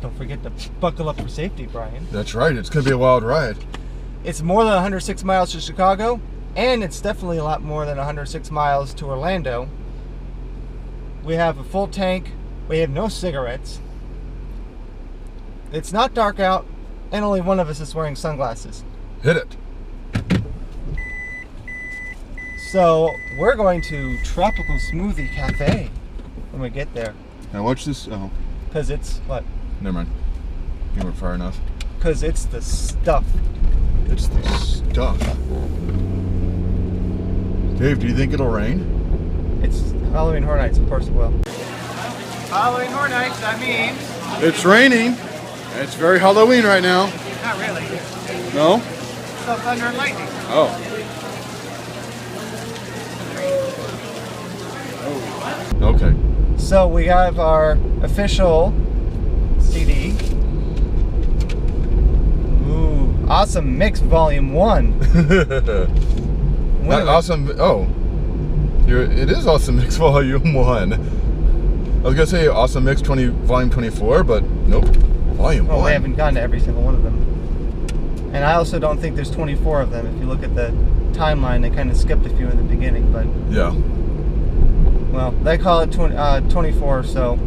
Don't forget to buckle up for safety, Brian. That's right. It's going to be a wild ride. It's more than 106 miles to Chicago, and it's definitely a lot more than 106 miles to Orlando. We have a full tank. We have no cigarettes. It's not dark out, and only one of us is wearing sunglasses. Hit it. So we're going to Tropical Smoothie Cafe when we get there. Now watch this. Oh. Because it's what? Never mind. You weren't far enough. Because it's the stuff. It's the stuff. Dave, do you think it'll rain? It's Halloween Horror Nights, of course it will. Halloween Horror Nights, that means... It's raining. It's very Halloween right now. Not really. No? It's still thunder and lightning. Oh. Okay. So we have our official CD. Ooh, Awesome Mix Volume 1. Not awesome. Oh. It is Awesome Mix Volume 1. I was going to say Awesome Mix Volume 24, but nope. Volume 1. Well, we haven't gotten to every single one of them. And I also don't think there's 24 of them. If you look at the timeline, they kind of skipped a few in the beginning, but... Yeah. Well, they call it 24, so...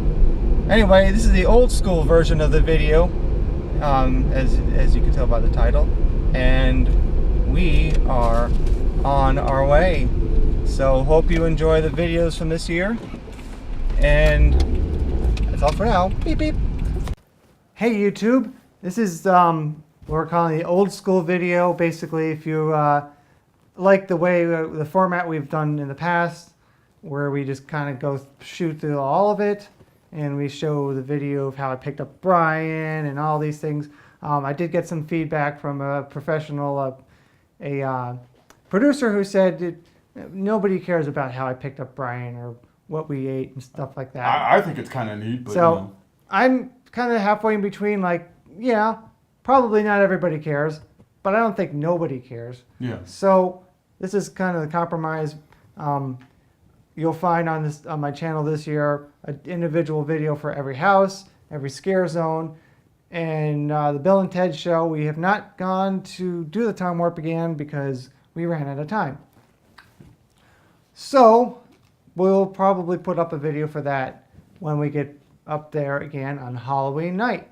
Anyway, this is the old school version of the video, as you can tell by the title. And we are on our way. So, hope you enjoy the videos from this year. And that's all for now. Beep, beep. Hey, YouTube. This is what we're calling the old school video. Basically, if you like the way, the format we've done in the past, where we just kind of go shoot through all of it, and we show the video of how I picked up Brian and all these things. I did get some feedback from a professional, a producer who said nobody cares about how I picked up Brian or what we ate and stuff like that. I think it's kind of neat, but so you know. I'm kind of halfway in between, like, yeah, probably not everybody cares, but I don't think nobody cares. Yeah. So this is kind of the compromise. You'll find on my channel this year an individual video for every house, every scare zone, and the Bill and Ted show. We have not gone to do the time warp again because we ran out of time. So we'll probably put up a video for that when we get up there again on Halloween night.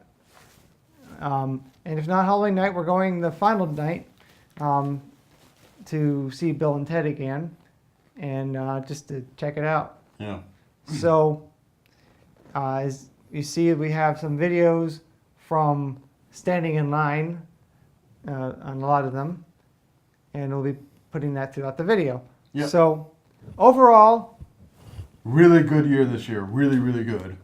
And if not Halloween night, we're going the final night to see Bill and Ted again. And just to check it out. Yeah. So, as you see, we have some videos from standing in line on a lot of them, and we'll be putting that throughout the video. Yep. So, overall, really good year this year. Really, really good.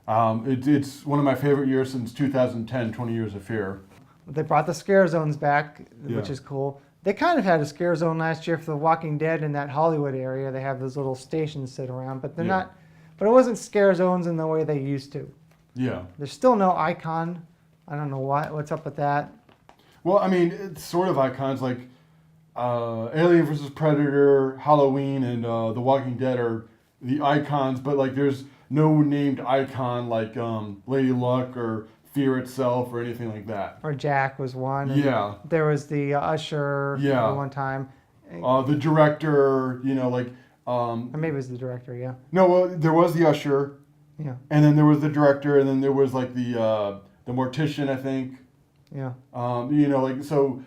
It's one of my favorite years since 2010, 20 Years of Fear. They brought the scare zones back, Yeah. which is cool. They kind of had a scare zone last year for The Walking Dead in that Hollywood area. They have those little stations sit around, but they're not. But it wasn't scare zones in the way they used to. Yeah. There's still no icon. I don't know what's up with that. Well, I mean, it's sort of icons like Alien vs. Predator, Halloween, and The Walking Dead are the icons, but like there's no named icon like Lady Luck or Fear itself or anything like that. Or Jack was one. And Yeah. there was the Usher at one time. The director, you know, like... or maybe it was the director, yeah. No, well, there was the Usher. Yeah. And then there was the director, and then there was like the mortician, I think. Yeah. You know, like, so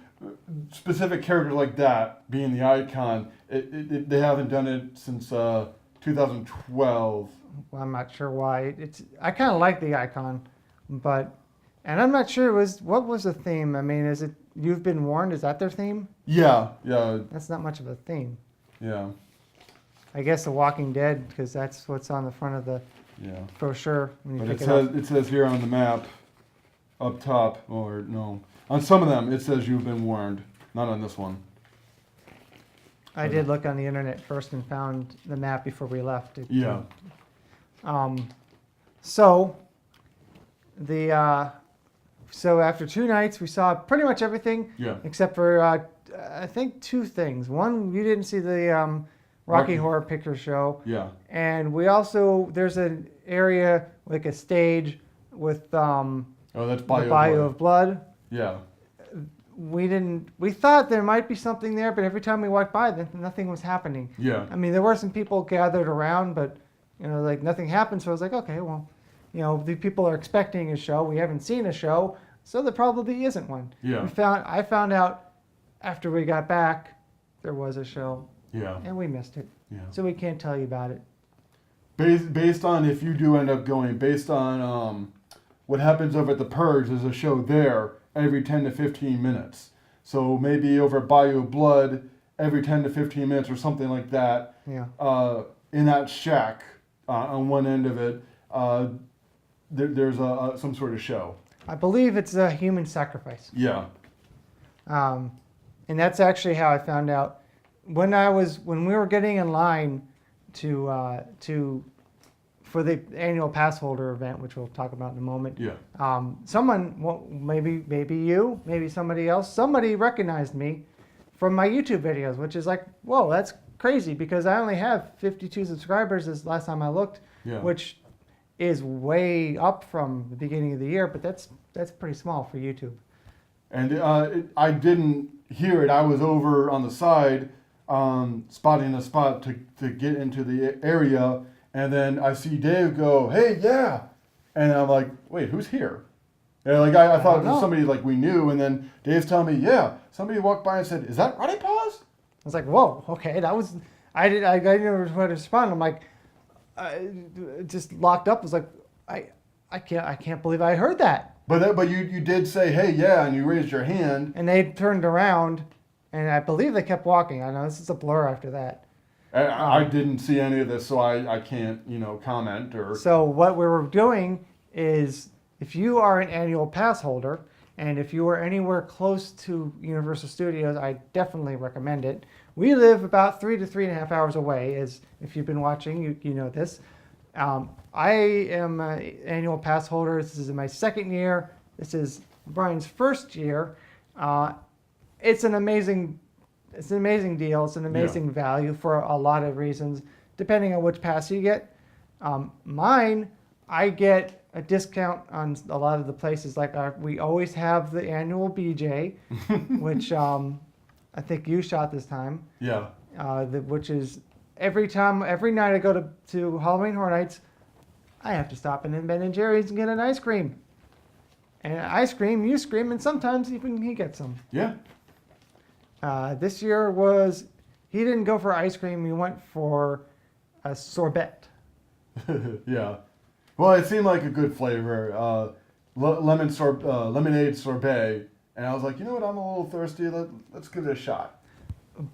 specific characters like that being the icon, they haven't done it since 2012. Well, I'm not sure why. I kind of like the icon. But, and I'm not sure what was the theme. I mean, is it You've Been Warned? Is that their theme? Yeah, yeah. That's not much of a theme. Yeah. I guess The Walking Dead, because that's what's on the front of the brochure when you But pick it up. it says here on the map, up top, or no, on some of them it says You've Been Warned, not on this one. I did look on the internet first and found the map before we left. Yeah. So after 2 nights, we saw pretty much everything. Yeah. Except for I think 2 things. One, you didn't see the Rocky Horror Picture Show. Yeah. And we also there's an area like a stage with Oh, that's the Bayou Bayou Blood. of Blood. Yeah. We thought there might be something there, but every time we walked by, then nothing was happening. Yeah. I mean, there were some people gathered around, but like nothing happened. So I was like, okay, well, the people are expecting a show. We haven't seen a show, so there probably isn't one. Yeah. I found out after we got back there was a show, Yeah. and we missed it. Yeah. So we can't tell you about it. Based on if you do end up going, based on what happens over at the Purge, there's a show there every 10 to 15 minutes. So maybe over at Bayou of Blood, every 10 to 15 minutes or something like that. Yeah. In that shack on one end of it, there's some sort of show. I believe it's a human sacrifice. Yeah. And that's actually how I found out when we were getting in line for the annual pass holder event, which we'll talk about in a moment. Yeah. Someone, well, maybe you, maybe somebody else, somebody recognized me from my YouTube videos, which is like, whoa, that's crazy because I only have 52 subscribers this last time I looked, Yeah. which is way up from the beginning of the year, but that's pretty small for YouTube. And I didn't hear it. I was over on the side, spotting a spot to get into the area. And then I see Dave go, hey, yeah. And I'm like, wait, who's here? And like I thought it was somebody like we knew. And then Dave's telling me, yeah, somebody walked by and said, is that Roddy Paws? I was like, whoa, okay, that was, I didn't know how to respond. I'm like, just locked up. I was like, I can't believe I heard that. But you did say, hey, yeah, and you raised your hand. And they turned around, and I believe they kept walking. I know this is a blur after that. I didn't see any of this, so I can't, comment or. So what we were doing is, if you are an annual pass holder, and if you are anywhere close to Universal Studios, I definitely recommend it. We live about 3 to 3.5 hours away, as if you've been watching, you know this. I am an annual pass holder. This is my second year. This is Brian's first year. It's an amazing deal. It's an amazing value for a lot of reasons, depending on which pass you get. Mine, I get a discount on a lot of the places. Like we always have the annual BJ, which I think you shot this time. Yeah. Which is every night I go to Halloween Horror Nights, I have to stop in Ben & Jerry's and get an ice cream. And I scream, you scream, and sometimes even he gets some. Yeah. This year he didn't go for ice cream, he went for a sorbet. Yeah. Well, it seemed like a good flavor. Lemonade sorbet. And I was like, you know what, I'm a little thirsty. Let's give it a shot.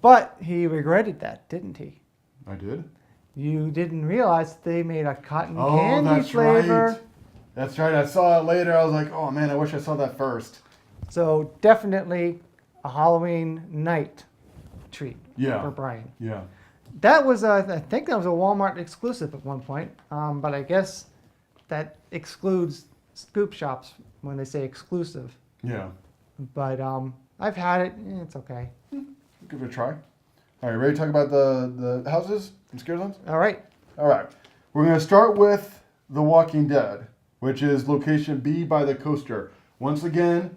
But he regretted that, didn't he? I did? You didn't realize they made a cotton Oh, candy that's flavor. right. That's right. I saw it later. I was like, oh, man, I wish I saw that first. So definitely a Halloween night treat for Brian. Yeah. That was, I think that was a Walmart exclusive at one point, but I guess that excludes scoop shops when they say exclusive. Yeah. But I've had it. It's okay. Give it a try. All right, ready to talk about the houses and scare zones? All right. All right. We're going to start with The Walking Dead, which is location B by the coaster. Once again,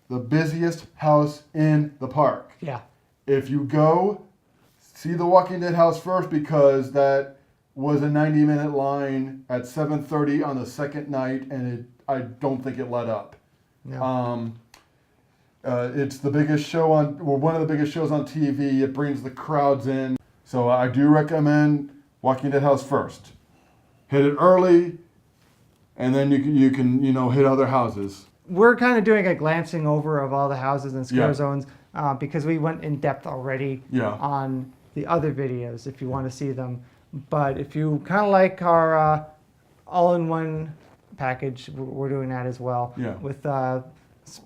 the busiest house in the park. Yeah. If you go, see the Walking Dead house first because that was a 90-minute line at 7:30 on the second night, and I don't think it let up. No. It's the biggest show one of the biggest shows on TV. It brings the crowds in. So I do recommend Walking Dead house first. Hit it early, and then you can hit other houses. We're kind of doing a glancing over of all the houses and scare zones because we went in depth already on the other videos if you want to see them. But if you kind of like our all-in-one package, we're doing that as well. Yeah. With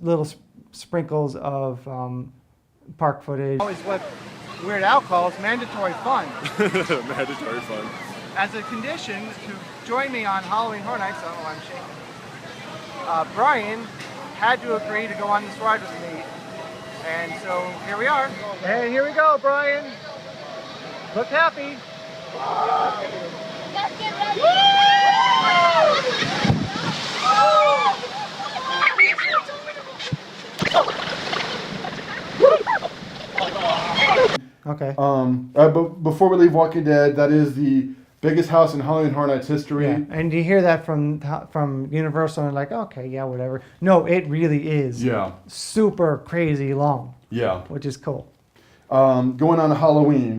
little sprinkles of park footage. Always what Weird Al calls mandatory fun. Mandatory fun. As a condition to join me on Halloween Horror Nights, I don't know why I'm shaking. Brian had to agree to go on this ride with me. And so here we are. And here we go, Brian. Look happy. Let's get ready. Okay. But before we leave Walking Dead, that is the biggest house in Halloween Horror Nights history. Yeah. And you hear that from Universal and like, okay, yeah, whatever. No, it really is. Yeah. Super crazy long. Yeah. Which is cool. Going on to Halloween.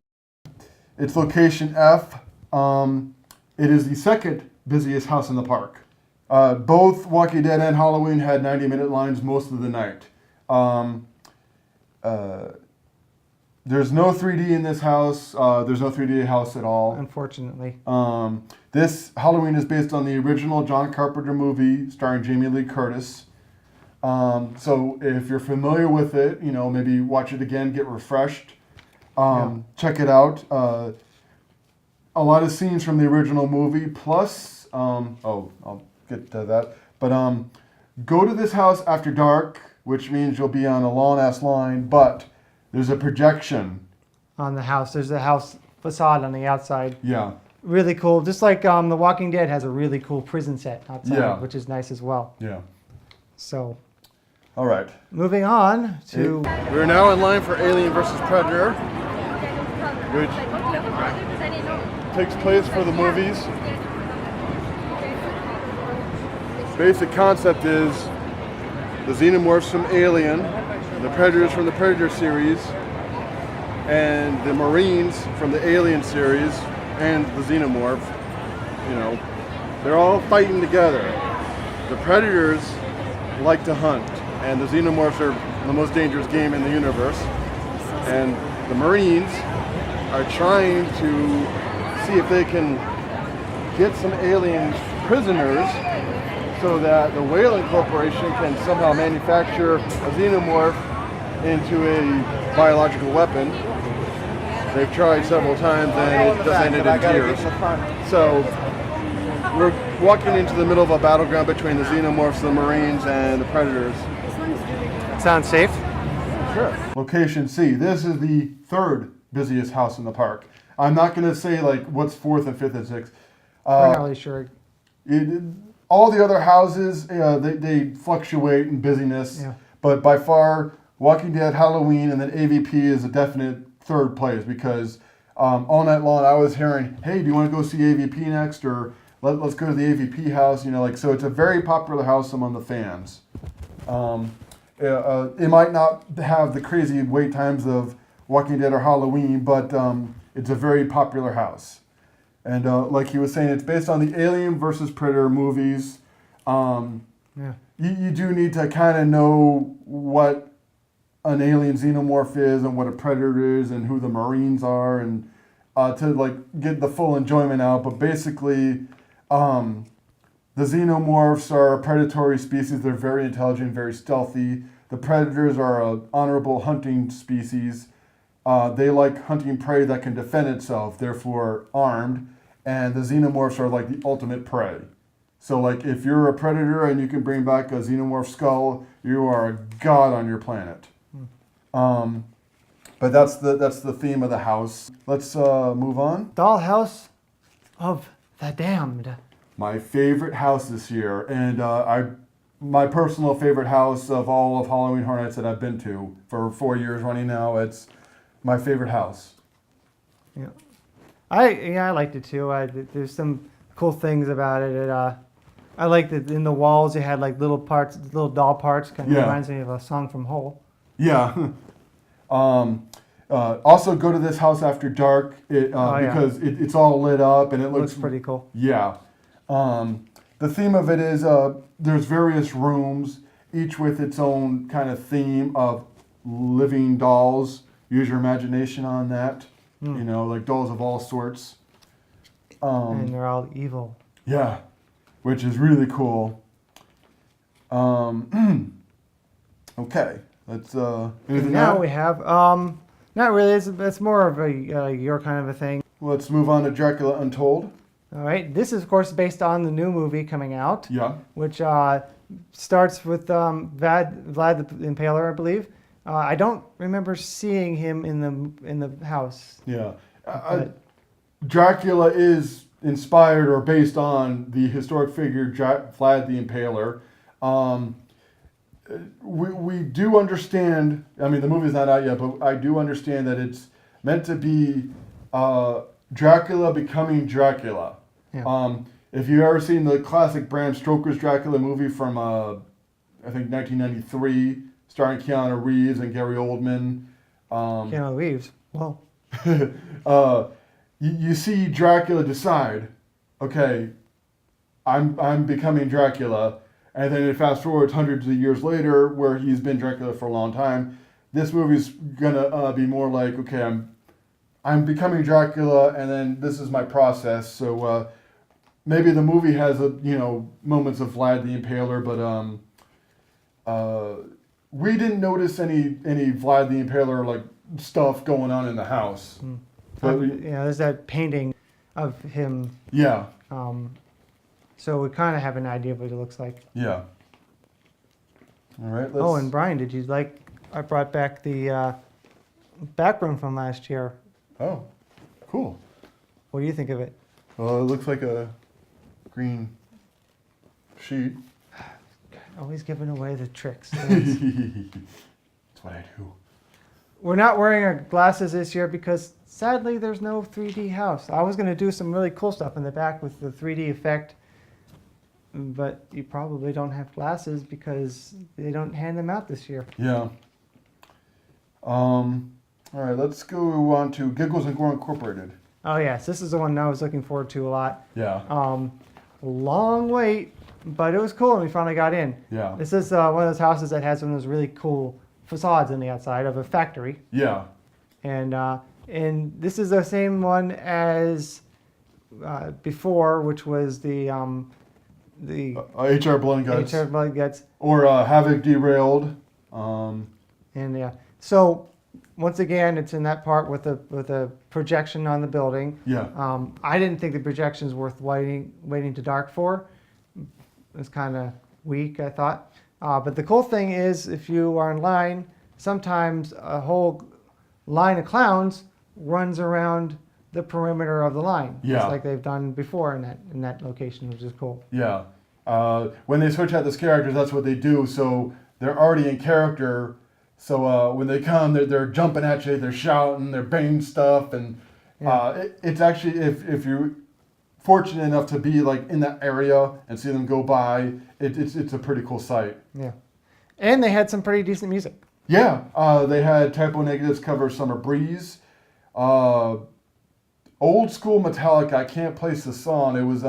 It's location F. It is the second busiest house in the park. Both Walking Dead and Halloween had 90-minute lines most of the night. There's no 3D in this house. There's no 3D house at all. Unfortunately. This Halloween is based on the original John Carpenter movie starring Jamie Lee Curtis. So if you're familiar with it, maybe watch it again, get refreshed. Check it out. A lot of scenes from the original movie, plus, I'll get to that. But go to this house after dark, which means you'll be on a long-ass line, but there's a projection. On the house. There's a house facade on the outside. Yeah. Really cool. Just like The Walking Dead has a really cool prison set outside, which is nice as well. Yeah. So, all right. moving on to... We're now in line for Alien vs. Predator, which takes place for the movies. Basic concept is the xenomorphs from Alien, the Predators from the Predator series, and the Marines from the Alien series, and the Xenomorph. They're all fighting together. The Predators like to hunt, and the Xenomorphs are the most dangerous game in the universe. And the Marines are trying to see if they can get some alien prisoners so that the Weyland Corporation can somehow manufacture a Xenomorph into a biological weapon. They've tried several times and it just ended in tears. So we're walking into the middle of a battleground between the Xenomorphs, the Marines, and the Predators. Sounds safe. Sure. Location C. This is the third busiest house in the park. I'm not going to say like what's fourth and fifth and sixth. I'm not really sure. All the other houses, they fluctuate in busyness. Yeah. But by far, Walking Dead, Halloween, and then AVP is a definite third place because all night long I was hearing, hey, do you want to go see AVP next? Or let's go to the AVP house. So it's a very popular house among the fans. It might not have the crazy wait times of Walking Dead or Halloween, but it's a very popular house. And like he was saying, it's based on the Alien versus Predator movies. You do need to kind of know what an alien xenomorph is and what a predator is and who the Marines are and to get the full enjoyment out. But basically, the xenomorphs are a predatory species. They're very intelligent, very stealthy. The predators are an honorable hunting species. They like hunting prey that can defend itself, therefore armed. And the xenomorphs are like the ultimate prey. So if you're a predator and you can bring back a xenomorph skull, you are a god on your planet. But that's the theme of the house. Let's move on. Dollhouse of the Damned. My favorite house this year, and my personal favorite house of all of Halloween Horror Nights that I've been to for 4 years running now. It's my favorite house. Yeah. I liked it too. There's some cool things about it. I liked that in the walls you had little parts, little doll parts. Kind of reminds me of a song from Hole. Yeah. Also, go to this house after dark because it's all lit up and it looks pretty cool. Yeah. The theme of it is there's various rooms, each with its own kind of theme of living dolls. Use your imagination on that. Dolls of all sorts. And they're all evil. Yeah, which is really cool. Okay, let's. Now we have not really. It's more of a your kind of a thing. Let's move on to Dracula Untold. All right, this is of course based on the new movie coming out. Yeah. Which starts with Vlad the Impaler, I believe. I don't remember seeing him in the house. Yeah, Dracula is inspired or based on the historic figure Vlad the Impaler. We do understand. I mean, the movie's not out yet, but I do understand that it's meant to be Dracula becoming Dracula. Yeah. If you've ever seen the classic Bram Stoker's Dracula movie from, I think, 1993, starring Keanu Reeves and Gary Oldman. Keanu Reeves. Well, you see Dracula decide, okay, I'm becoming Dracula, and then it fast forwards hundreds of years later, where he's been Dracula for a long time. This movie's gonna be more like, okay, I'm becoming Dracula, and then this is my process. So maybe the movie has moments of Vlad the Impaler, but we didn't notice any Vlad the Impaler like stuff going on in the house. But there's that painting of him. Yeah. So we kind of have an idea of what it looks like. Yeah. All right. Oh, and Brian, did you like? I brought back the back room from last year. Oh, cool. What do you think of it? Well, it looks like a green sheet. Always giving away the tricks. That's what I do. We're not wearing our glasses this year because sadly there's no 3D house. I was going to do some really cool stuff in the back with the 3D effect, but you probably don't have glasses because they don't hand them out this year. Yeah. All right, let's go on to Giggles and Gore Incorporated. Oh yes, this is the one I was looking forward to a lot. Yeah. Long wait, but it was cool when we finally got in. Yeah. This is one of those houses that has one of those really cool facades on the outside of a factory. Yeah. And this is the same one as before, which was the HR Blood and Guts. HR Blood and Guts. Or Havoc Derailed. And yeah, so once again, it's in that part with a projection on the building. Yeah. I didn't think the projection's worth waiting to dark for. It's kind of weak, I thought. But the cool thing is, if you are in line, sometimes a whole line of clowns runs around the perimeter of the line. Yeah. Just like they've done before in that location, which is cool. Yeah. When they switch out those characters, that's what they do. So they're already in character. So when they come, they're jumping at you, they're shouting, they're banging stuff, and it's actually if you're fortunate enough to be like in that area and see them go by, it's a pretty cool sight. Yeah, and they had some pretty decent music. Yeah, they had Typo Negatives cover "Summer Breeze," old school Metallica. I can't place the song. It was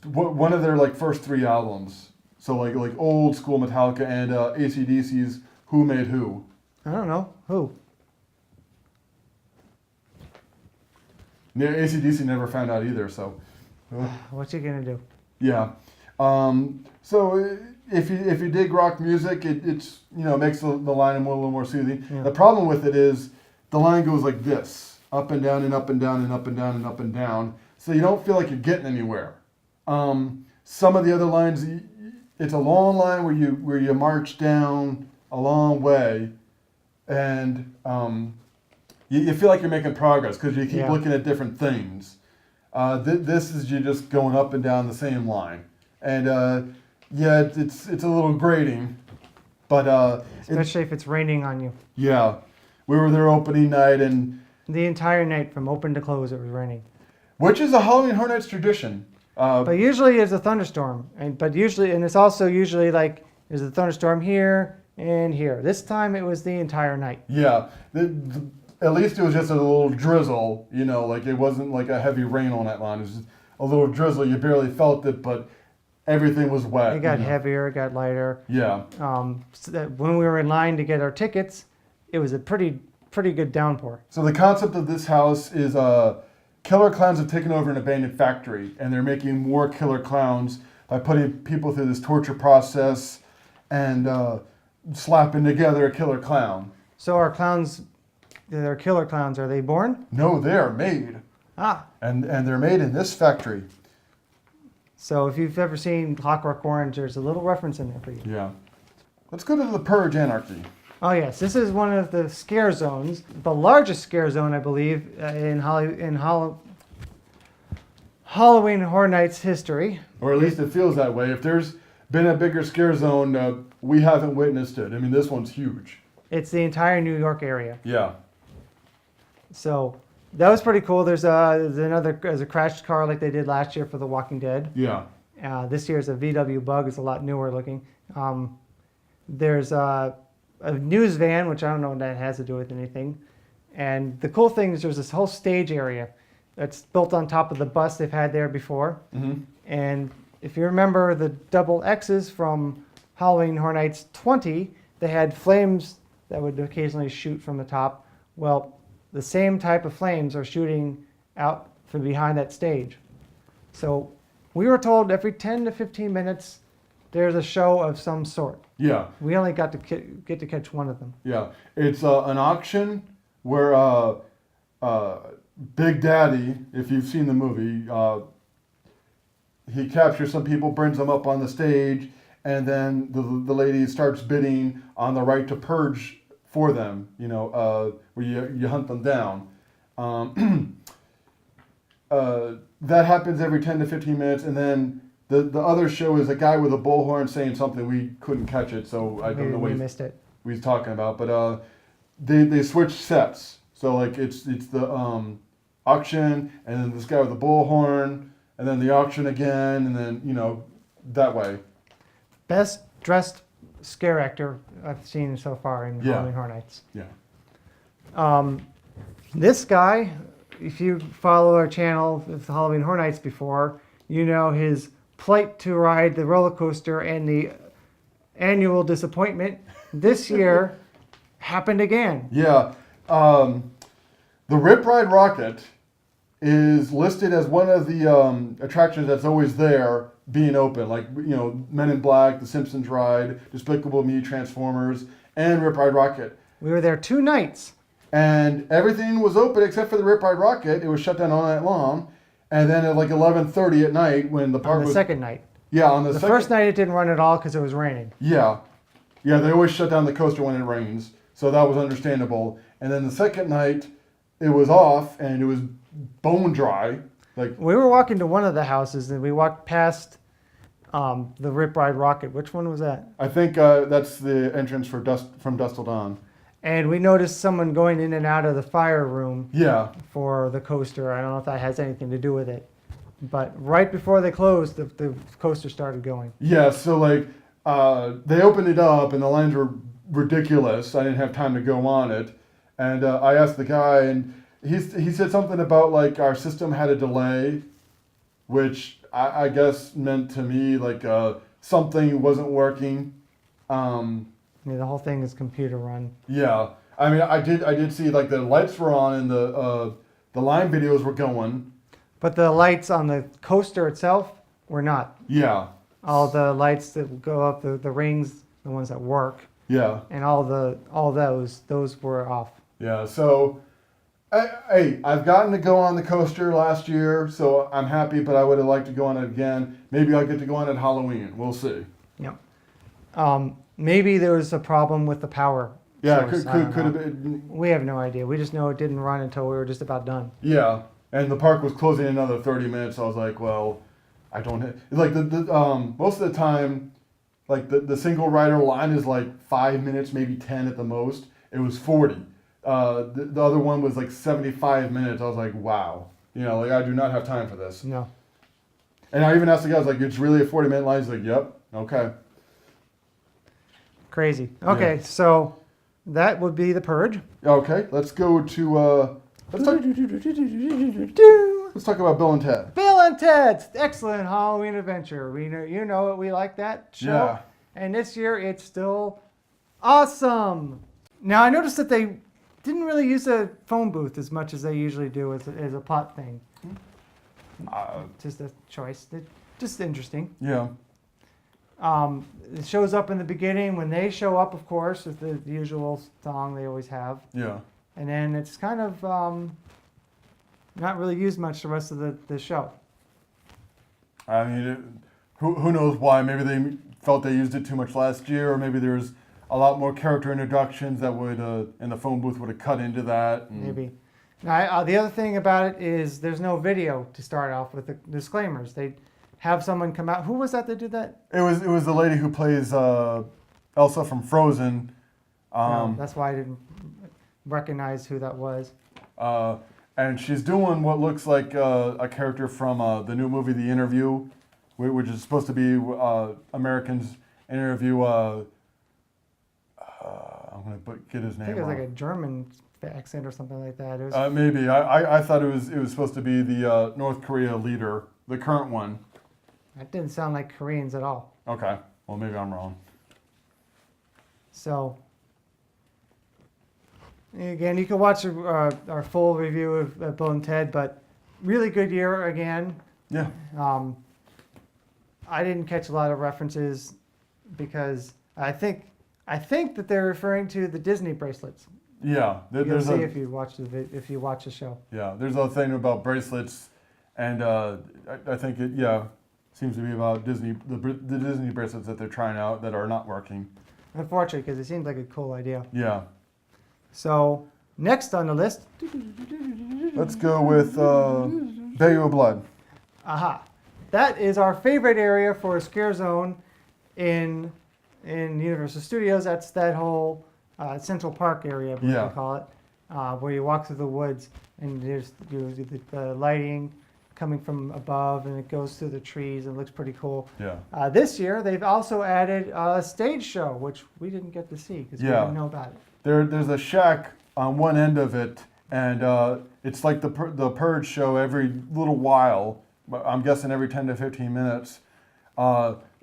one of their like first 3 albums. So like old school Metallica and AC/DC's Who Made Who. I don't know who. Yeah, AC/DC never found out either. So. What you gonna do? Yeah. So if you dig rock music, it's makes the line a little more soothing. Yeah. The problem with it is the line goes like this, up and down and up and down and up and down and up and down. So you don't feel like you're getting anywhere. Some of the other lines, it's a long line where you march down a long way, and you feel like you're making progress because you keep looking at different things. This is you just going up and down the same line, and it's a little grating, but Especially if it's raining on you. Yeah, we were there opening night, and The entire night from open to close it was raining. which is a Halloween Horror Nights tradition. But usually it's a thunderstorm, and it's also usually like there's a thunderstorm here and here. This time it was the entire night. Yeah, at least it was just a little drizzle, like it wasn't like a heavy rain on that line. It was just a little drizzle. You barely felt it, but everything was wet. It got heavier, it got lighter. Yeah. So that when we were in line to get our tickets, it was a pretty good downpour. So the concept of this house is killer clowns have taken over an abandoned factory, and they're making more killer clowns by putting people through this torture process and slapping together a killer clown. So our clowns, they're killer clowns. Are they born? No, they are made. And they're made in this factory. So if you've ever seen Clockwork Orange, there's a little reference in there for you. Yeah. Let's go to the Purge Anarchy. Oh yes, this is one of the scare zones, the largest scare zone, I believe, in Halloween Horror Nights history. Or at least it feels that way. If there's been a bigger scare zone, we haven't witnessed it. I mean, this one's huge. It's the entire New York area. Yeah. So that was pretty cool. There's a crashed car like they did last year for The Walking Dead. Yeah. This year's a VW Bug. It's a lot newer looking. There's a news van, which I don't know what that has to do with anything. And the cool thing is there's this whole stage area that's built on top of the bus they've had there before. Mm-hmm. And if you remember the double X's from Halloween Horror Nights 20, they had flames that would occasionally shoot from the top. Well, the same type of flames are shooting out from behind that stage. So we were told every 10 to 15 minutes there's a show of some sort. Yeah. We only got to get to catch one of them. Yeah. It's an auction where Big Daddy, if you've seen the movie, he captures some people, brings them up on the stage, and then the lady starts bidding on the right to purge for them, where you hunt them down. That happens every 10 to 15 minutes, and then the other show is a guy with a bullhorn saying something. We couldn't catch it, so I don't know what we missed it. he's talking about. But they switch sets. So like it's the auction, and then this guy with the bullhorn, and then the auction again, and then that way. Best dressed scare actor I've seen so far in Halloween Horror Nights. Yeah. This guy, if you follow our channel with Halloween Horror Nights before, you know his plight to ride the roller coaster and the annual disappointment this year happened again. Yeah. The Rip Ride Rocket is listed as one of the attractions that's always there being open. Like, Men in Black, The Simpsons Ride, Despicable Me, Transformers, and Rip Ride Rocket. We were there 2 nights. And everything was open except for the Rip Ride Rocket. It was shut down all night long. And then at like 11:30 at night when the park On the second night. Yeah, on the The second... first night it didn't run at all because it was raining. Yeah. Yeah, they always shut down the coaster when it rains. So that was understandable. And then the second night, it was off and it was bone dry. Like We were walking to one of the houses and we walked past the Rip Ride Rocket. Which one was that? I think that's the entrance for from Dusk Till Dawn. And we noticed someone going in and out of the fire room Yeah. for the coaster. I don't know if that has anything to do with it. But right before they closed, the coaster started going. Yeah, so like they opened it up and the lines were ridiculous. I didn't have time to go on it. And I asked the guy and he said something about like our system had a delay, which I guess meant to me like something wasn't working. Yeah, the whole thing is computer run. Yeah, I mean, I did see like the lights were on and the line videos were going. But the lights on the coaster itself were not. Yeah. All the lights that go up, the rings, the ones that work, Yeah. and all those were off. Yeah. So, hey, I've gotten to go on the coaster last year, so I'm happy. But I would have liked to go on it again. Maybe I'll get to go on it Halloween. We'll see. Yeah. Maybe there was a problem with the power. Yeah, source. could have been. We have no idea. We just know it didn't run until we were just about done. Yeah, and the park was closing in another 30 minutes. So I was like, well, I don't have, like the most of the time, like the single rider line is like 5 minutes, maybe 10 at the most. It was 40. The other one was like 75 minutes. I was like, wow, like I do not have time for this. No. And I even asked the guy, I was like, it's really a 40-minute line? He's like, yep, okay. Crazy. Okay, Yeah. so that would be The Purge. Okay, let's go to let's talk about Bill and Ted. Bill and Ted's Excellent Halloween Adventure. We know you know it. We like that show. Yeah. And this year it's still awesome. Now I noticed that they didn't really use a phone booth as much as they usually do as a plot thing. Just a choice. Just interesting. Yeah. It shows up in the beginning when they show up, of course, with the usual song they always have. Yeah. And then it's kind of not really used much the rest of the show. I mean, who knows why? Maybe they felt they used it too much last year, or maybe there's a lot more character introductions that would, and the phone booth would have cut into that. Maybe. Now, the other thing about it is there's no video to start off with the disclaimers. They have someone come out. Who was that did that? It was the lady who plays Elsa from Frozen. That's why I didn't recognize who that was. And she's doing what looks like a character from the new movie, The Interview, which is supposed to be Americans interview. I'm going to get his name. I think it was wrong. like a German accent or something like that. It was, Maybe. I thought it was supposed to be the North Korea leader, the current one. that didn't sound like Koreans at all. Okay. Well, maybe I'm wrong. So, again, you can watch our full review of Bill and Ted, but really good year again. Yeah. I didn't catch a lot of references because I think that they're referring to the Disney bracelets. Yeah. You'll see if you watch the show. Yeah. There's a thing about bracelets, and I think it seems to be about Disney, the Disney bracelets that they're trying out that are not working. Unfortunately, because it seems like a cool idea. Yeah. So next on the list, Let's go with Bayou of Blood. aha, that is our favorite area for a scare zone in Universal Studios. That's that whole Central Park area, I believe Yeah. they call it, where you walk through the woods and there's the lighting coming from above and it goes through the trees and it looks pretty cool. Yeah. This year they've also added a stage show, which we didn't get to see because we didn't know about it. There's a shack on one end of it, and it's like the Purge show every little while. I'm guessing every 10 to 15 minutes.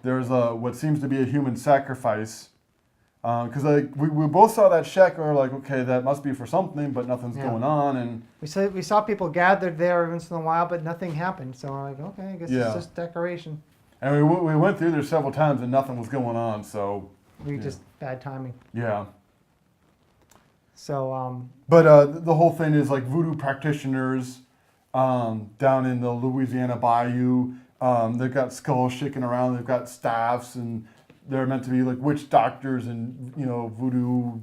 There's what seems to be a human sacrifice. Because we both saw that shack and we were like, okay, that must be for something, but nothing's going on. And we saw people gathered there every once in a while, but nothing happened. So we're like, okay, I guess Yeah. it's just decoration. And we went through there several times and nothing was going on. So Just bad timing. yeah. So But the whole thing is like voodoo practitioners down in the Louisiana bayou. They've got skulls shaking around. They've got staffs, and they're meant to be like witch doctors and voodoo,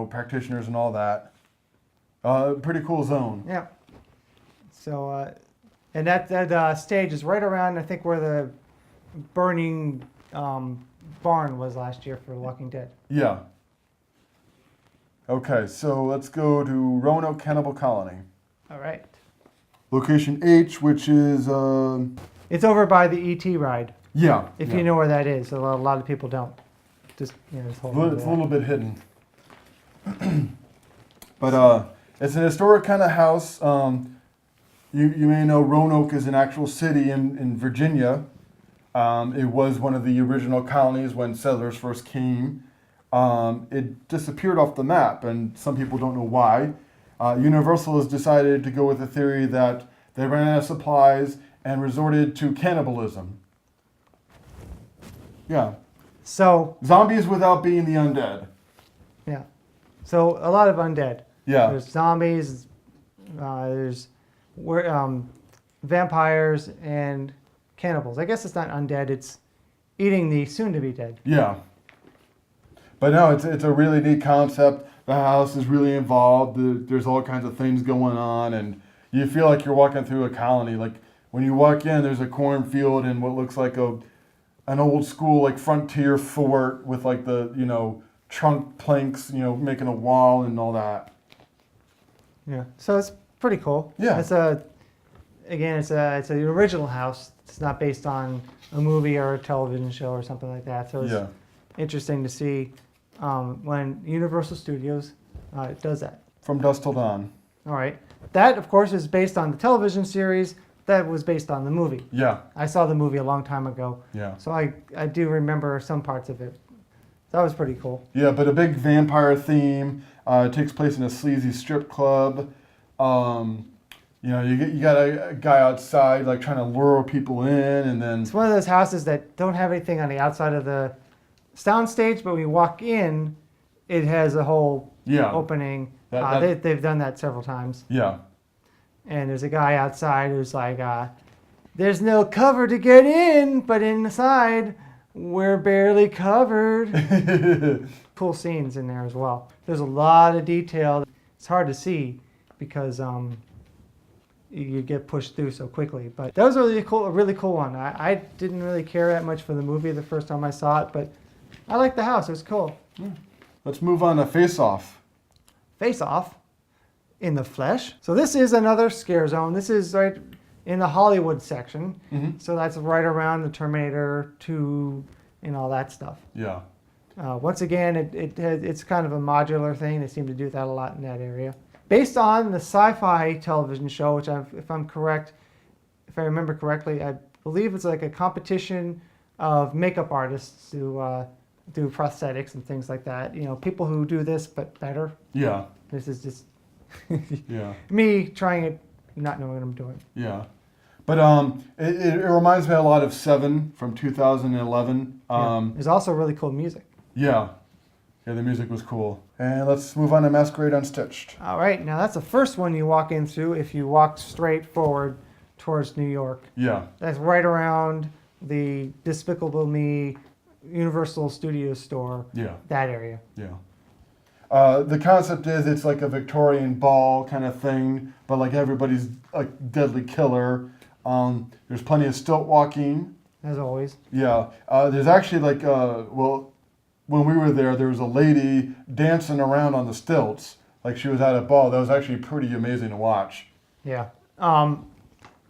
practitioners and all that. Pretty cool zone. yeah. So and that stage is right around I think where the burning barn was last year for Walking Dead. Yeah. Okay, so let's go to Roanoke Cannibal Colony. All right. Location H, which is It's over by the ET ride. yeah. If yeah. you know where that is, a lot of people don't. Just it's It's a little bit hidden. But it's an historic kind of house. You may know Roanoke is an actual city in Virginia. It was one of the original colonies when settlers first came. It disappeared off the map, and some people don't know why. Universal has decided to go with the theory that they ran out of supplies and resorted to cannibalism. Yeah. So Zombies without being the undead. yeah. So a lot of undead. Yeah. There's zombies. There's vampires and cannibals. I guess it's not undead. It's eating the soon-to-be dead. Yeah. But no, it's a really neat concept. The house is really involved. There's all kinds of things going on, and you feel like you're walking through a colony. Like when you walk in, there's a cornfield and what looks like an old school like frontier fort with like the trunk planks, making a wall and all that. Yeah. So it's pretty cool. Yeah. It's an original house. It's not based on a movie or a television show or something like that. So it's Yeah. interesting to see when Universal Studios does that. From Dusk Till Dawn. All right. That, of course, is based on the television series that was based on the movie. Yeah. I saw the movie a long time ago. Yeah. So I do remember some parts of it. That was pretty cool. Yeah, but a big vampire theme. It takes place in a sleazy strip club. You got a guy outside like trying to lure people in, and then It's one of those houses that don't have anything on the outside of the sound stage, but when you walk in, it has a whole opening. They've done that several times. Yeah. And there's a guy outside who's like, there's no cover to get in, but inside, we're barely covered. Cool scenes in there as well. There's a lot of detail. It's hard to see because you get pushed through so quickly. But that was a really cool one. I didn't really care that much for the movie the first time I saw it, but I liked the house. It was cool. Let's move on to Face Off. Face Off in the flesh. So this is another scare zone. This is right in the Hollywood section. So that's right around the Terminator 2 and all that stuff. Yeah. Once again, it's kind of a modular thing. They seem to do that a lot in that area. Based on the sci-fi television show, which if I remember correctly, I believe it's like a competition of makeup artists who do prosthetics and things like that. You know, people who do this but better. Yeah. This is just Yeah. me trying it, not knowing what I'm doing. Yeah. But it reminds me a lot of Seven from 2011. There's also really cool music. Yeah. Yeah, the music was cool. And let's move on to Masquerade Unstitched. All right, now that's the first one you walk in through if you walk straight forward towards New York. Yeah. That's right around the Despicable Me Universal Studios store. Yeah. That area. Yeah. The concept is it's like a Victorian ball kind of thing, but like everybody's like deadly killer. There's plenty of stilt walking. As always. Yeah. There's actually like, when we were there, there was a lady dancing around on the stilts like she was at a ball. That was actually pretty amazing to watch. Yeah.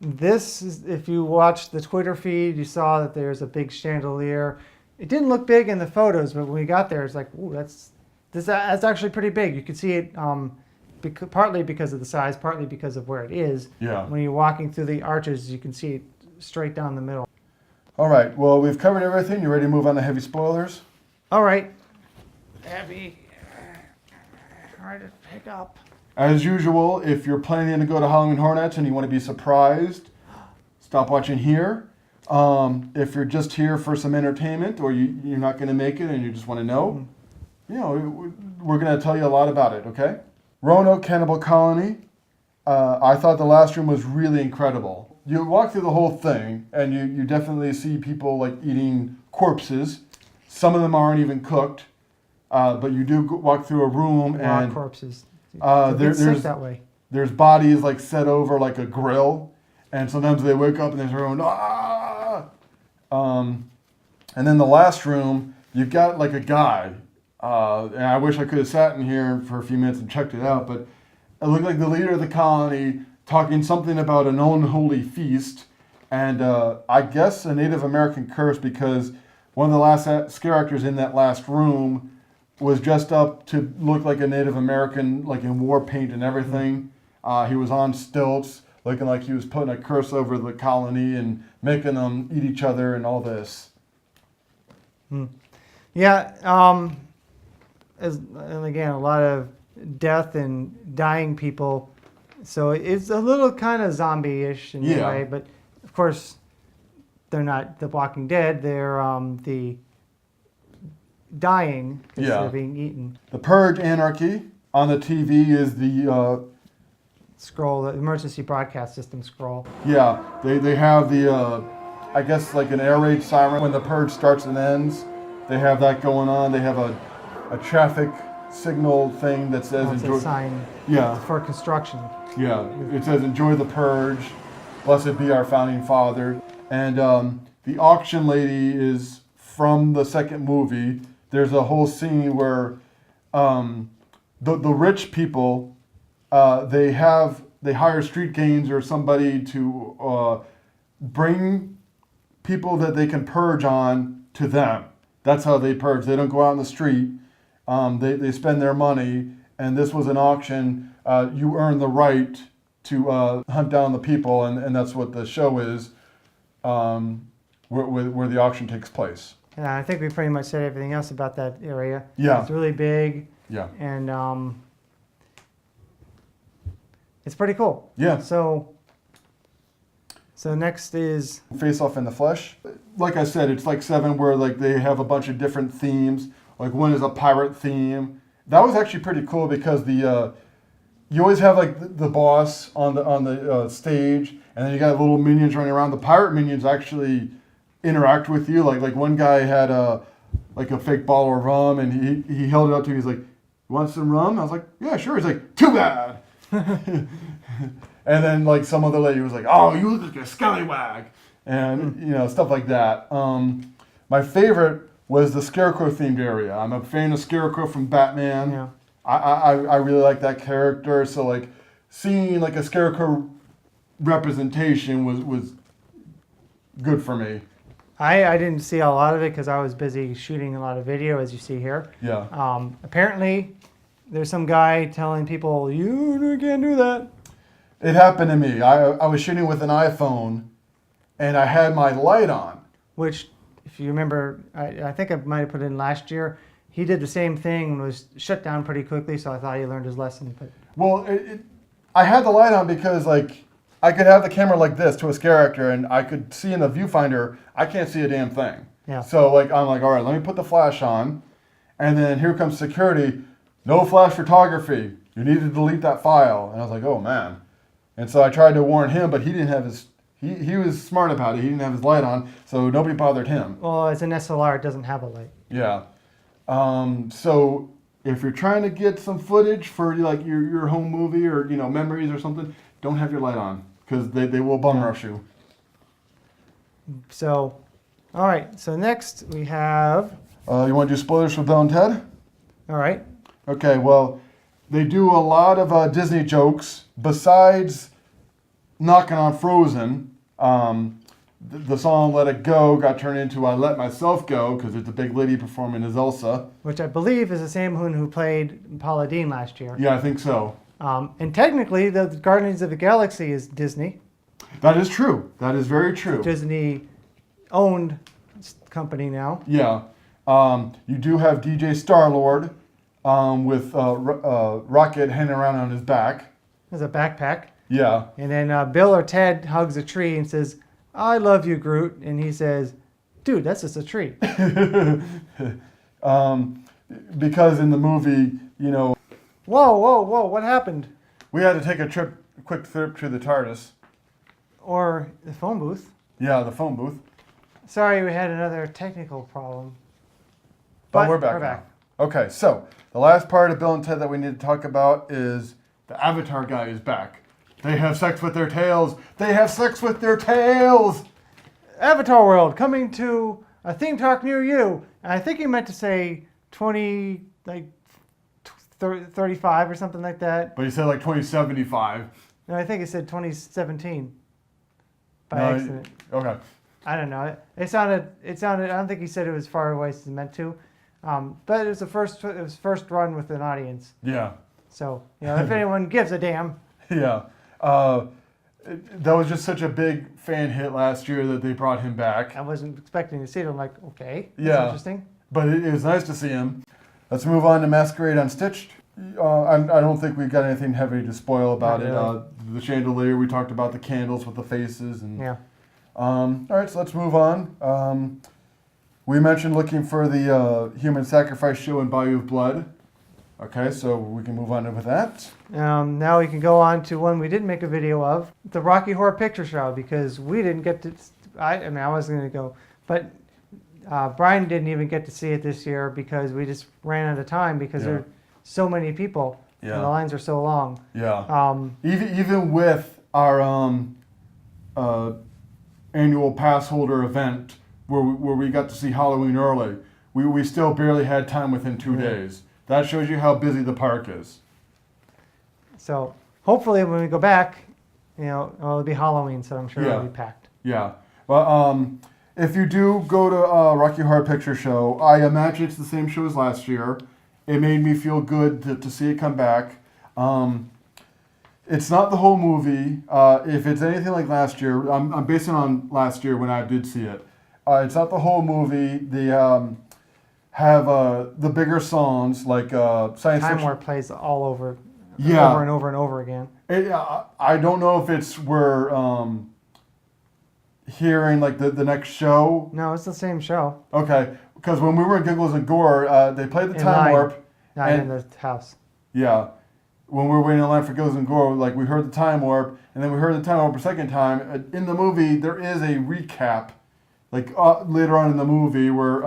This is, if you watched the Twitter feed, you saw that there's a big chandelier. It didn't look big in the photos, but when we got there, it's like, ooh, that's actually pretty big. You could see it partly because of the size, partly because of where it is. Yeah. When you're walking through the arches, you can see it straight down the middle. All right. Well, we've covered everything. You ready to move on to heavy spoilers? All right. Heavy. Hard to pick up. As usual, if you're planning to go to Halloween Hornets and you want to be surprised, stop watching here. If you're just here for some entertainment or you're not going to make it and you just want to know, we're going to tell you a lot about it, okay? Roanoke Cannibal Colony. I thought the last room was really incredible. You walk through the whole thing and you definitely see people like eating corpses. Some of them aren't even cooked, but you do walk through a room and corpses. there's that way. There's bodies like set over like a grill, and sometimes they wake up and they're going ah. And then the last room, you've got like a guy, and I wish I could have sat in here for a few minutes and checked it out, but it looked like the leader of the colony talking something about an unholy feast, and I guess a Native American curse because one of the last scare actors in that last room was dressed up to look like a Native American, like in war paint and everything. He was on stilts, looking like he was putting a curse over the colony and making them eat each other and all this. Yeah, and again, a lot of death and dying people. So it's a little kind of zombie-ish in a way, but of course, they're not the Walking Dead. They're the dying because they're being eaten. The Purge Anarchy on the TV is the scroll, the emergency broadcast system scroll. Yeah, they have the I guess like an air raid siren when the purge starts and ends. They have that going on. They have a traffic signal thing that says It's a sign for construction. Yeah, it says enjoy the purge, blessed be our founding father. And the auction lady is from the second movie. There's a whole scene where the rich people, they hire street gangs or somebody to bring people that they can purge on to them. That's how they purge. They don't go out in the street. They spend their money, and this was an auction. You earn the right to hunt down the people, and that's what the show is, where the auction takes place. Yeah, I think we pretty much said everything else about that area. Yeah. It's really big. Yeah. And it's pretty cool. Yeah. So next is Face Off in the Flesh. Like I said, it's like Seven, where like they have a bunch of different themes. Like one is a pirate theme. That was actually pretty cool because the you always have like the boss on the stage, and then you got little minions running around. The pirate minions actually interact with you. Like one guy had a fake bottle of rum, and he held it up to me. He's like, "You want some rum?" I was like, "Yeah, sure." He's like, "Too bad." And then like some other lady was like, "Oh, you look like a scallywag," and stuff like that. My favorite was the Scarecrow themed area. I'm a fan of Scarecrow from Batman. Yeah. I really like that character. So like seeing like a Scarecrow representation was good for me. I didn't see a lot of it because I was busy shooting a lot of video, as you see here. Yeah. Apparently, there's some guy telling people, you can't do that. It happened to me. I was shooting with an iPhone, and I had my light on. Which, if you remember, I think I might have put in last year. He did the same thing and was shut down pretty quickly, so I thought he learned his lesson. But Well, I had the light on because like I could have the camera like this to a scare actor, and I could see in the viewfinder. I can't see a damn thing. Yeah. So like I'm like, all right, let me put the flash on, and then here comes security. No flash photography. You need to delete that file. And I was like, oh man. And so I tried to warn him, but he didn't have his. He was smart about it. He didn't have his light on, so nobody bothered him. well, as an SLR, it doesn't have a light. Yeah. So if you're trying to get some footage for like your home movie or memories or something, don't have your light on because they will bum rush you. So, all right. So next we have. You want to do spoilers for Bill and Ted? All right. Okay. Well, they do a lot of Disney jokes besides knocking on Frozen. The song "Let It Go" got turned into "I Let Myself Go" because it's a big lady performing as Elsa. Which I believe is the same one who played Paula Deen last year. Yeah, I think so. And technically, the Guardians of the Galaxy is Disney. That is true. That is very true. Disney-owned company now. Yeah. You do have DJ Star-Lord with Rocket hanging around on his back. There's a backpack. Yeah. And then Bill or Ted hugs a tree and says, I love you, Groot. And he says, dude, that's just a tree. Because in the movie, Whoa, what happened? we had to take a quick trip to the TARDIS. Or the phone booth. Yeah, the phone booth. Sorry, we had another technical problem. But we're back now. Okay, so the last part of Bill and Ted that we need to talk about is the Avatar guy is back. They have sex with their tails. They have sex with their tails. Avatar World coming to a theme park near you. And I think he meant to say 35 or something like that. But he said like 2075. No, I think it said 2017 by No, accident. Okay. I don't know. It sounded. I don't think he said it was far away as he meant to. But it was first run with an audience. Yeah. So if anyone gives a damn. Yeah. That was just such a big fan hit last year that they brought him back. I wasn't expecting to see it. I'm like, okay, that's Yeah. interesting. But it was nice to see him. Let's move on to Masquerade Unstitched. I don't think we've got anything heavy to spoil about it. Not The chandelier, we talked about the candles with the faces. And, Yeah. all right, so let's move on. We mentioned looking for the human sacrifice show in Bayou of Blood. Okay, so we can move on with that. Now we can go on to one we didn't make a video of, the Rocky Horror Picture Show, because we didn't get to. I wasn't going to go, but Brian didn't even get to see it this year because we just ran out of time because there are so many people and the lines are so long. Yeah. Even with our annual pass holder event where we got to see Halloween early, we still barely had time within 2 days. That shows you how busy the park is. So hopefully when we go back, it'll be Halloween, so I'm sure it'll be packed. Yeah. Well, if you do go to Rocky Horror Picture Show, I imagine it's the same show as last year. It made me feel good to see it come back. It's not the whole movie. If it's anything like last year, I'm basing on last year when I did see it. It's not the whole movie. They have the bigger songs like science Time fiction. Warp plays all over, Yeah. over and over and over again. I don't know if it's we're hearing like the next show. No, it's the same show. Okay, because when we were in Giggles and Gore, they played the In Time line. Warp. Not and- in the house. Yeah. When we were waiting in line for Giggles and Gore, like we heard the Time Warp, and then we heard the Time Warp a second time. In the movie, there is a recap, like later on in the movie, where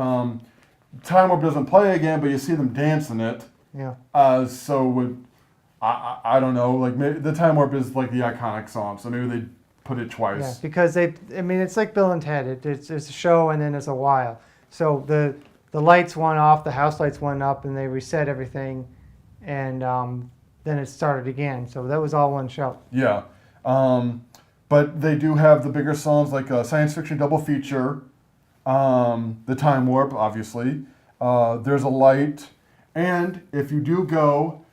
Time Warp doesn't play again, but you see them dancing it. Yeah. I don't know, like maybe the Time Warp is like the iconic song, so maybe they put it Yeah, twice. because it's like Bill and Ted. It's a show and then it's a while. So the the lights went off, the house lights went up, and they reset everything, and then it started again. So that was all one show. Yeah. But they do have the bigger songs like a science fiction double feature, the Time Warp, obviously. There's a light. And if you do go,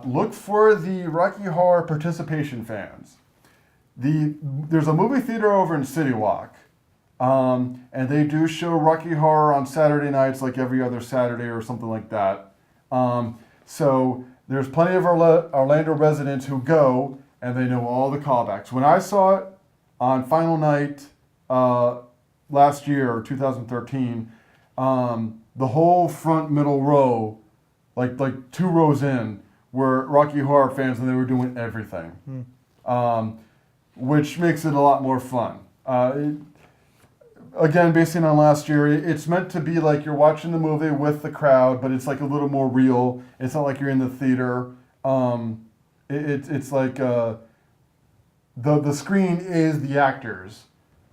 look for the Rocky Horror participation fans. There's a movie theater over in City Walk. And they do show Rocky Horror on Saturday nights, like every other Saturday or something like that. So there's plenty of Orlando residents who go, and they know all the callbacks. When I saw it on final night last year, 2013, the whole front middle row, like 2 rows in, were Rocky Horror fans, and they were doing everything, which makes it a lot more fun. Again, basing on last year, it's meant to be like you're watching the movie with the crowd, but it's like a little more real. It's not like you're in the theater. It's like the screen is the actors,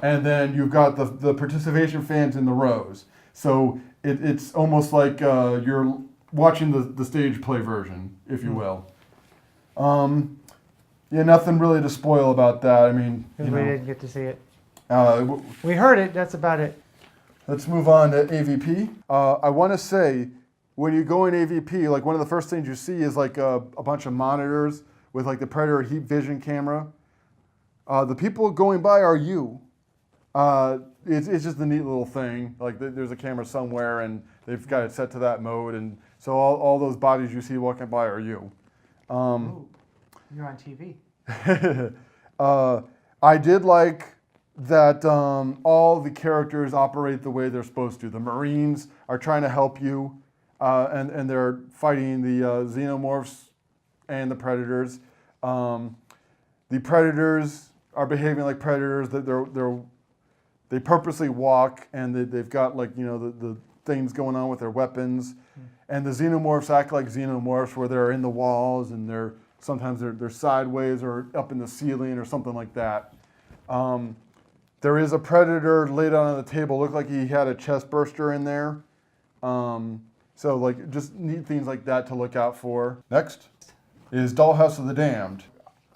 and then you've got the participation fans in the rows. So it's almost like you're watching the stage play version, if you will. Yeah, nothing really to spoil about that. I mean, We didn't get to see it. uh, We heard it. That's about it. Let's move on to AVP. I want to say, when you go in AVP, like one of the first things you see is like a bunch of monitors with like the Predator heat vision camera. The people going by are you. It's just a neat little thing. Like there's a camera somewhere and they've got it set to that mode, and so all those bodies you see walking by are you. Ooh, you're on TV. I did like that all the characters operate the way they're supposed to. The Marines are trying to help you, and they're fighting the xenomorphs and the Predators. The Predators are behaving like Predators. They purposely walk, and they've got like the things going on with their weapons. And the Xenomorphs act like Xenomorphs, where they're in the walls and sometimes they're sideways or up in the ceiling or something like that. There is a Predator laid out on the table. Looked like he had a chest burster in there. So like just neat things like that to look out for. Next is Dollhouse of the Damned.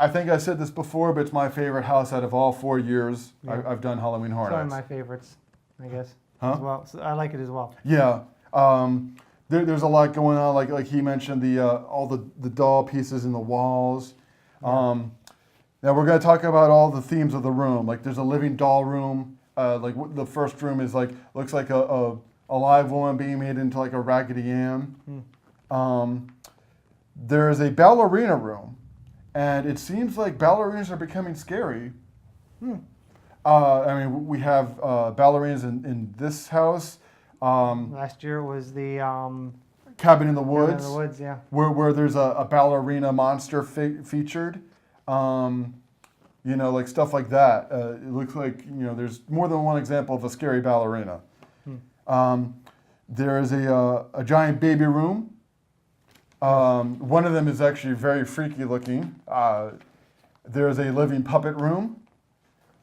I think I said this before, but it's my favorite house out of all 4 years I've done Halloween Horror It's one of Nights. my favorites, I guess. Huh? As well. So I like it as well. Yeah. There's a lot going on. Like he mentioned, all the doll pieces in the walls. Yeah. Now we're going to talk about all the themes of the room. Like there's a living doll room. The first room is looks like a live woman being made into like a Raggedy Ann. There is a ballerina room, and it seems like ballerinas are becoming scary. I mean, we have ballerinas in this house. Last year was the Cabin in the Woods. Cabin in the Woods, yeah. Where there's a ballerina monster featured. Like stuff like that. It looks like there's more than one example of a scary ballerina. There is a giant baby room. One of them is actually very freaky looking. There's a living puppet room,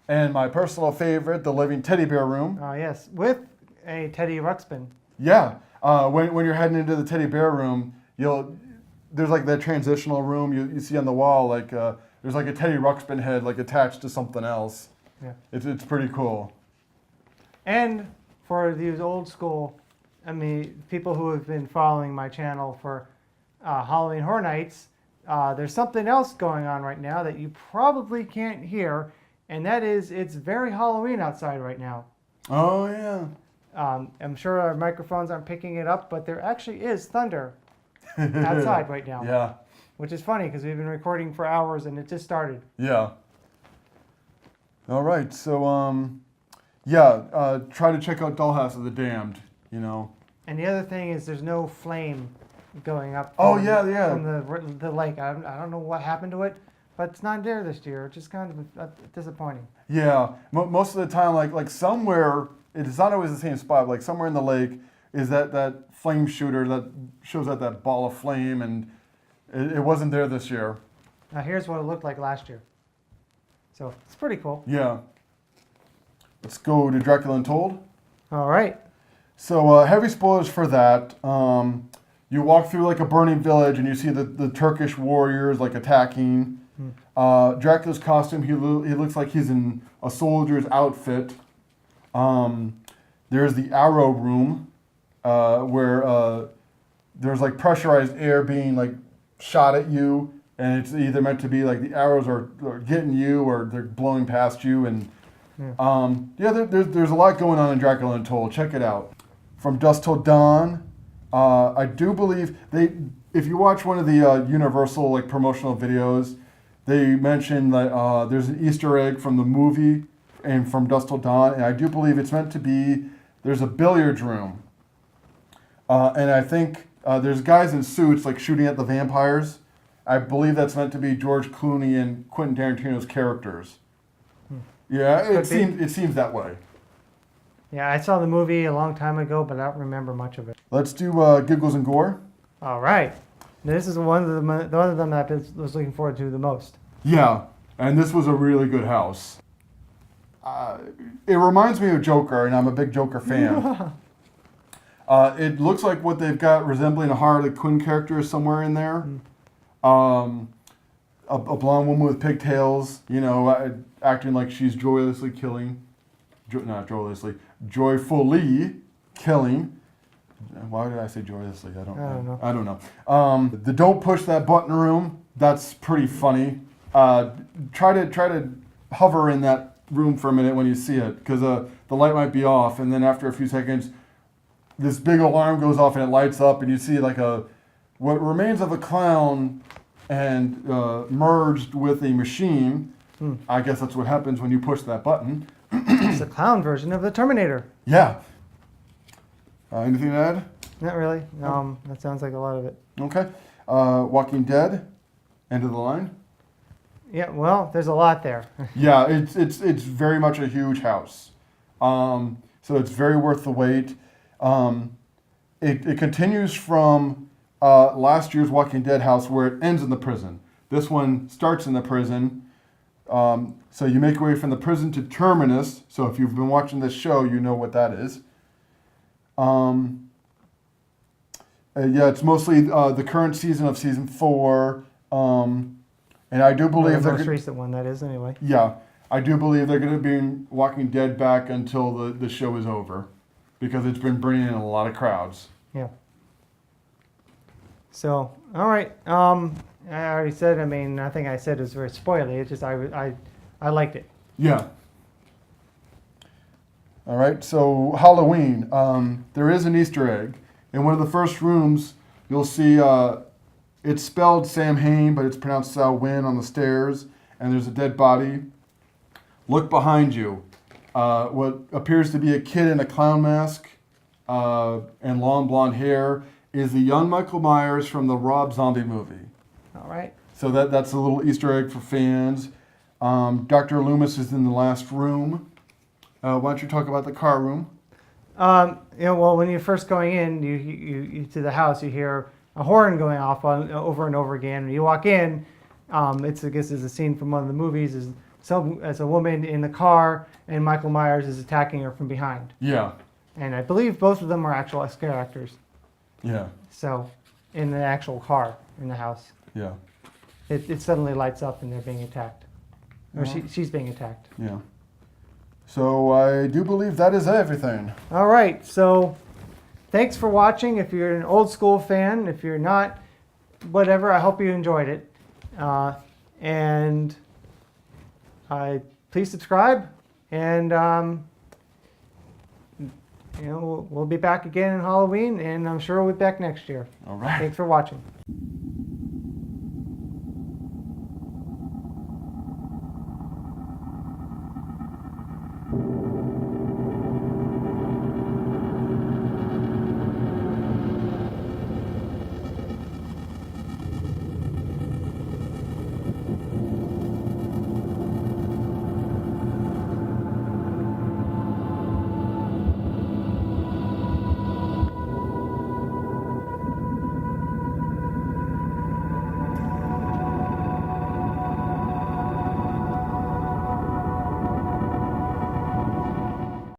and my personal favorite, the living teddy bear room. Oh yes, with a Teddy Ruxpin. Yeah, when you're heading into the teddy bear room, there's like that transitional room you see on the wall, like there's like a Teddy Ruxpin head like attached to something else. Yeah. It's pretty cool. And for these old school, people who have been following my channel for Halloween Horror Nights, there's something else going on right now that you probably can't hear, and that is it's very Halloween outside right now. Oh yeah. I'm sure our microphones aren't picking it up, but there actually is thunder outside right now. Yeah. Which is funny because we've been recording for hours and it just started. Yeah. All right. So try to check out Dollhouse of the Damned. And the other thing is there's no flame going up. Oh, from, yeah. From the lake. I don't know what happened to it, but it's not there this year. It's just kind of disappointing. Yeah. Most of the time, like somewhere, it's not always the same spot. Like somewhere in the lake is that flame shooter that shows out that ball of flame, and it wasn't there this year. Now here's what it looked like last year. So it's pretty cool. Yeah. Let's go to Dracula Untold. All right. So heavy spoilers for that. You walk through like a burning village and you see the Turkish warriors like attacking. Dracula's costume, he looks like he's in a soldier's outfit. There's the arrow room where there's like pressurized air being like shot at you, and it's either meant to be like the arrows are getting you or they're blowing past you. And there's a lot going on in Dracula Untold. Check it out. From Dusk Till Dawn. I do believe if you watch one of the Universal like promotional videos, they mention that there's an Easter egg from the movie and from Dusk Till Dawn, and I do believe it's meant to be, there's a billiards room. And I think there's guys in suits like shooting at the vampires. I believe that's meant to be George Clooney and Quentin Tarantino's characters. Yeah, it seems that way. Yeah, I saw the movie a long time ago, but I don't remember much of it. Let's do Giggles and Gore. All right. This is one of them that I was looking forward to the most. Yeah, and this was a really good house. It reminds me of Joker, and I'm a big Joker fan. It looks like what they've got resembling a Harley Quinn character somewhere in there. A blonde woman with pigtails, acting like she's joyously killing. Not joyously, joyfully killing. Why did I say joyously? I don't know. The don't push that button room. That's pretty funny. Try to hover in that room for a minute when you see it, because the light might be off, and then after a few seconds, this big alarm goes off and it lights up, and you see like what remains of a clown and merged with a machine. I guess that's what happens when you push that button. It's the clown version of the Terminator. Yeah. Anything to add? Not really. That sounds like a lot of it. Okay. Walking Dead, end of the line. Yeah, well, there's a lot there. Yeah, it's very much a huge house. So it's very worth the wait. It continues from last year's Walking Dead house where it ends in the prison. This one starts in the prison. So you make your way from the prison to Terminus. So if you've been watching this show, you know what that is. It's mostly the current season of season 4. And I do believe the most recent one, that is, anyway. Yeah, I do believe they're going to be Walking Dead back until the show is over, because it's been bringing in a lot of crowds. Yeah. So, all right. I already said. I think I said it was very spoily. It's just I liked it. Yeah. All right. So Halloween. There is an Easter egg in one of the first rooms. You'll see. It's spelled Sam Hain, but it's pronounced Salwin on the stairs, and there's a dead body. Look behind you. What appears to be a kid in a clown mask and long blonde hair is the young Michael Myers from the Rob Zombie movie. All right. So that's a little Easter egg for fans. Dr. Loomis is in the last room. Why don't you talk about the car room? Well, when you're first going in, you to the house, you hear a horn going off over and over again. When you walk in, I guess it's a scene from one of the movies. As a woman in the car, and Michael Myers is attacking her from behind. Yeah. And I believe both of them are actual scare actors. Yeah. So, in the actual car in the house. Yeah. It suddenly lights up and they're being attacked. Or she's being attacked. Yeah. So I do believe that is everything. All right. So thanks for watching. If you're an old school fan, if you're not, whatever, I hope you enjoyed it. And please subscribe. And we'll be back again in Halloween, and I'm sure we'll be back next year. All right. Thanks for watching.